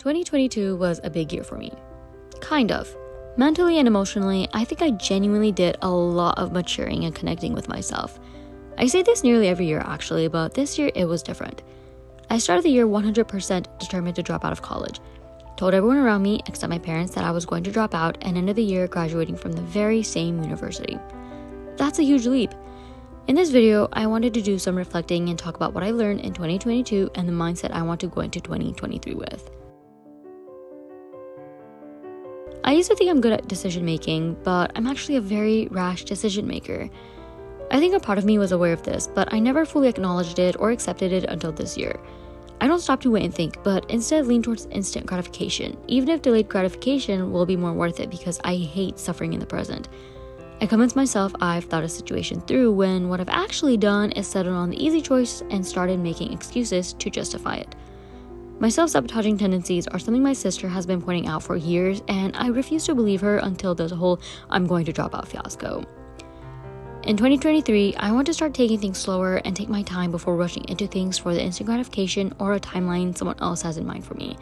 2022 was a big year for me. Kind of. Mentally and emotionally, I think I genuinely did a lot of maturing and connecting with myself. I say this nearly every year actually, but this year it was different. I started the year 100% determined to drop out of college. Told everyone around me, except my parents, that I was going to drop out and ended the year graduating from the very same university. That's a huge leap. In this video, I wanted to do some reflecting and talk about what I learned in 2022 and the mindset I want to go into 2023 with. I used to think I'm good at decision making, but I'm actually a very rash decision maker. I think a part of me was aware of this, but I never fully acknowledged it or accepted it until this year. I don't stop to wait and think, but instead lean towards instant gratification, even if delayed gratification will be more worth it because I hate suffering in the present. I convinced myself I've thought a situation through when what I've actually done is settled on the easy choice and started making excuses to justify it. My self-sabotaging tendencies are something my sister has been pointing out for years, and I refuse to believe her until there's a whole "I'm going to drop out" fiasco. In 2023, I want to start taking things slower and take my time before rushing into things for the instant gratification or a timeline someone else has in mind for me.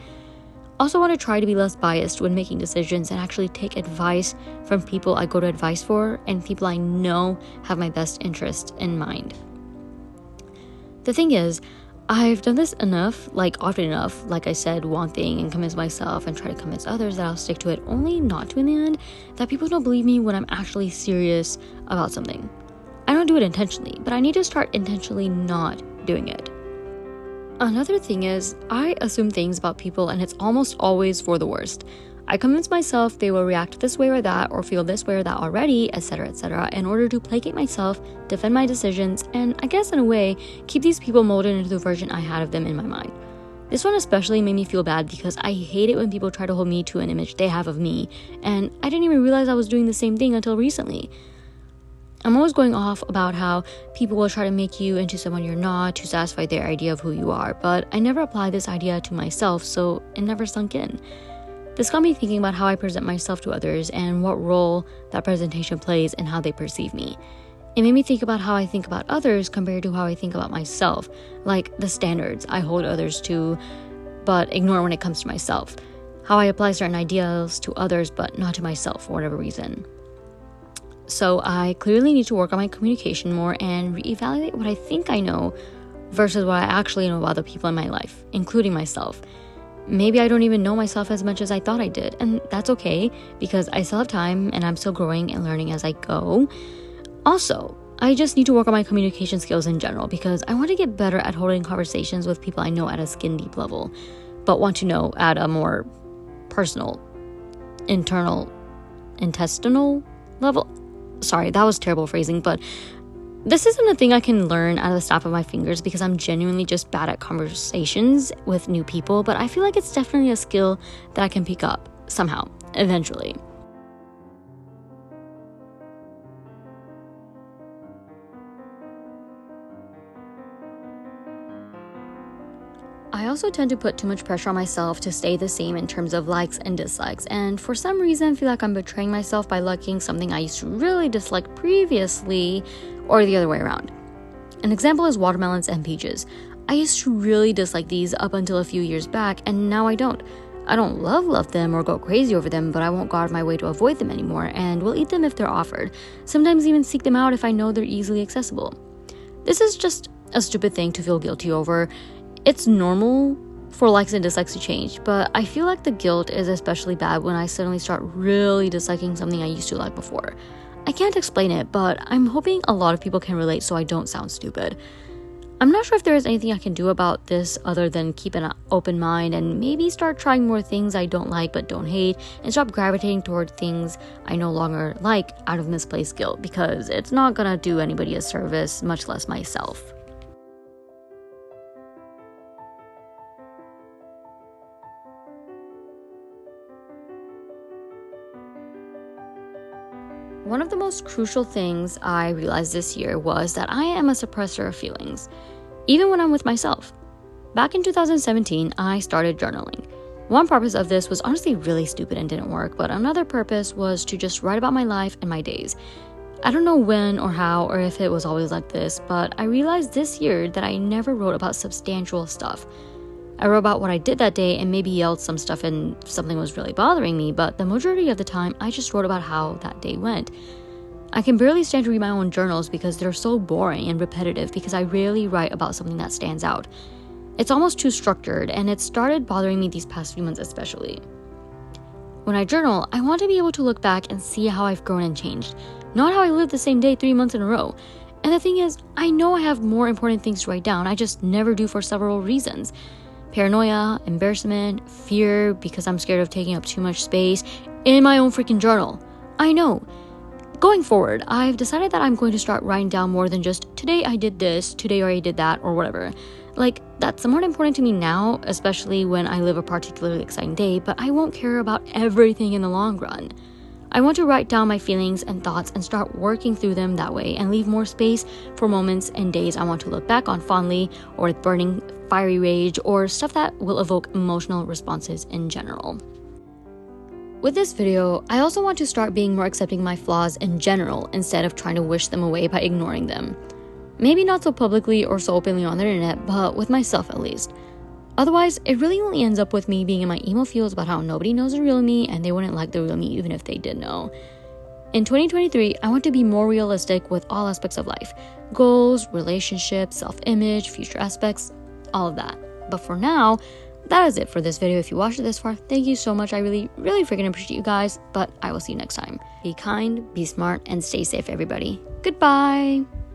Also want to try to be less biased when making decisions and actually take advice from people I go to advice for and people I know have my best interest in mind. The thing is, I've done this often enough, like I said, one thing and convince myself and try to convince others that I'll stick to it, only not to in the end, that people don't believe me when I'm actually serious about something. I don't do it intentionally, but I need to start intentionally not doing it. Another thing is, I assume things about people and it's almost always for the worst. I convince myself they will react this way or that, or feel this way or that already, etc., in order to placate myself, defend my decisions, and I guess in a way, keep these people molded into the version I had of them in my mind. This one especially made me feel bad because I hate it when people try to hold me to an image they have of me, and I didn't even realize I was doing the same thing until recently. I'm always going off about how people will try to make you into someone you're not to satisfy their idea of who you are, but I never applied this idea to myself, so it never sunk in. This got me thinking about how I present myself to others and what role that presentation plays in how they perceive me. It made me think about how I think about others compared to how I think about myself, like the standards I hold others to but ignore when it comes to myself, how I apply certain ideas to others but not to myself for whatever reason. So I clearly need to work on my communication more and reevaluate what I think I know versus what I actually know about the people in my life, including myself. Maybe I don't even know myself as much as I thought I did, and that's okay because I still have time and I'm still growing and learning as I go. Also, I just need to work on my communication skills in general because I want to get better at holding conversations with people I know at a skin deep level, but want to know at a more personal, intestinal level. Sorry, that was terrible phrasing, but this isn't a thing I can learn at the snap of my fingers because I'm genuinely just bad at conversations with new people, but I feel like it's definitely a skill that I can pick up somehow, eventually. I also tend to put too much pressure on myself to stay the same in terms of likes and dislikes, and for some reason feel like I'm betraying myself by liking something I used to really dislike previously, or the other way around. An example is watermelons and peaches. I used to really dislike these up until a few years back, and now I don't. I don't love them or go crazy over them, but I won't go out of my way to avoid them anymore, and will eat them if they're offered, sometimes even seek them out if I know they're easily accessible. This is just a stupid thing to feel guilty over. It's normal for likes and dislikes to change, but I feel like the guilt is especially bad when I suddenly start really disliking something I used to like before. I can't explain it, but I'm hoping a lot of people can relate so I don't sound stupid. I'm not sure if there is anything I can do about this other than keep an open mind and maybe start trying more things I don't like but don't hate and stop gravitating toward things I no longer like out of misplaced guilt because it's not gonna do anybody a service, much less myself. One of the most crucial things I realized this year was that I am a suppressor of feelings, even when I'm with myself. Back in 2017, I started journaling. One purpose of this was honestly really stupid and didn't work, but another purpose was to just write about my life and my days. I don't know when or how or if it was always like this, but I realized this year that I never wrote about substantial stuff. I wrote about what I did that day and maybe yelled some stuff and something was really bothering me, but the majority of the time, I just wrote about how that day went. I can barely stand to read my own journals because they're so boring and repetitive because I rarely write about something that stands out. It's almost too structured, and it started bothering me these past few months especially. When I journal, I want to be able to look back and see how I've grown and changed, not how I lived the same day 3 months in a row. And the thing is, I know I have more important things to write down, I just never do for several reasons. Paranoia, embarrassment, fear because I'm scared of taking up too much space in my own freaking journal. I know. Going forward, I've decided that I'm going to start writing down more than just today I did this, today I did that, or whatever. Like, that's somewhat important to me now, especially when I live a particularly exciting day, but I won't care about everything in the long run. I want to write down my feelings and thoughts and start working through them that way and leave more space for moments and days I want to look back on fondly, or with burning, fiery rage, or stuff that will evoke emotional responses in general. With this video, I also want to start being more accepting of my flaws in general instead of trying to wish them away by ignoring them. Maybe not so publicly or so openly on the internet, but with myself at least. Otherwise, it really only ends up with me being in my emo feels about how nobody knows the real me and they wouldn't like the real me even if they did know. In 2023, I want to be more realistic with all aspects of life. Goals, relationships, self-image, future aspects, all of that. But for now, that is it for this video. If you watched it this far, thank you so much. I really freaking appreciate you guys, but I will see you next time. Be kind, be smart, and stay safe, everybody. Goodbye!